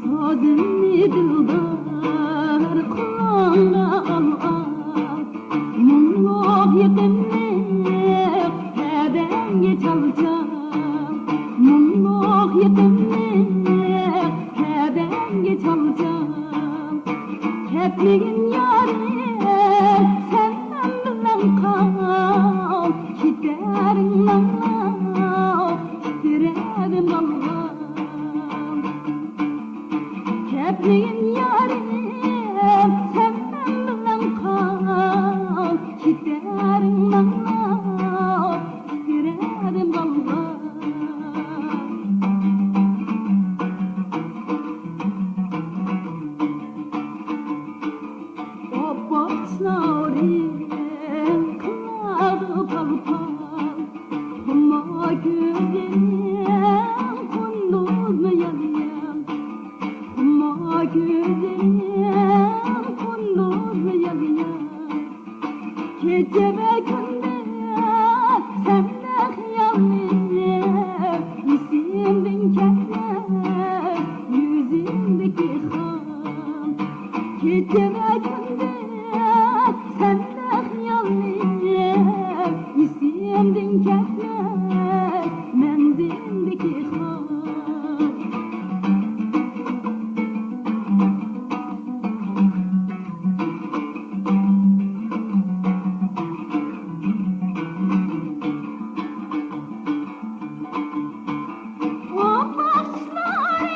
Sazımı dildar kulağına al al, mumluk yetimlik pedenge çalacak, mumluk yetimlik pedenge çalacak. Kepligin yarim senden bilen kal, giderin Allah, giderim Allah. Kepligin yarim senden bilen kal, giderim Allah, giderim Allah. Başların kınadı palpal, ama güzelim kunduz mu yanıyan, ama güzelim kunduz mu yanıyan. Gece ve gündüz sende hayallerim, isimdin keder, yüzündeki kan. Gece ve gündüz sende hayallerim, isimdin keder, menzildeki kan. O başların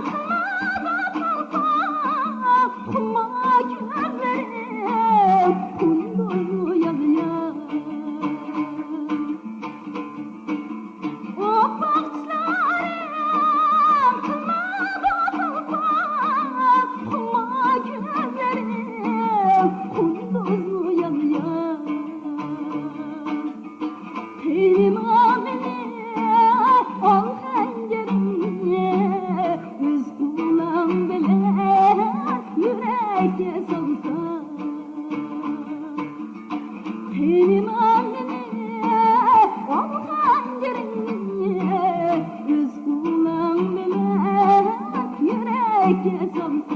kınadı palpal, kuma gözlerim kunduzlu yanıyan. O başların kınadı palpal, kuma gözlerim kunduzlu yanıyan. Benim amine ol pencereye, yüz kulağım bile yüreğe salsa. Benim amine ol pencereye, yüz kulağım bile yüreğe salsa.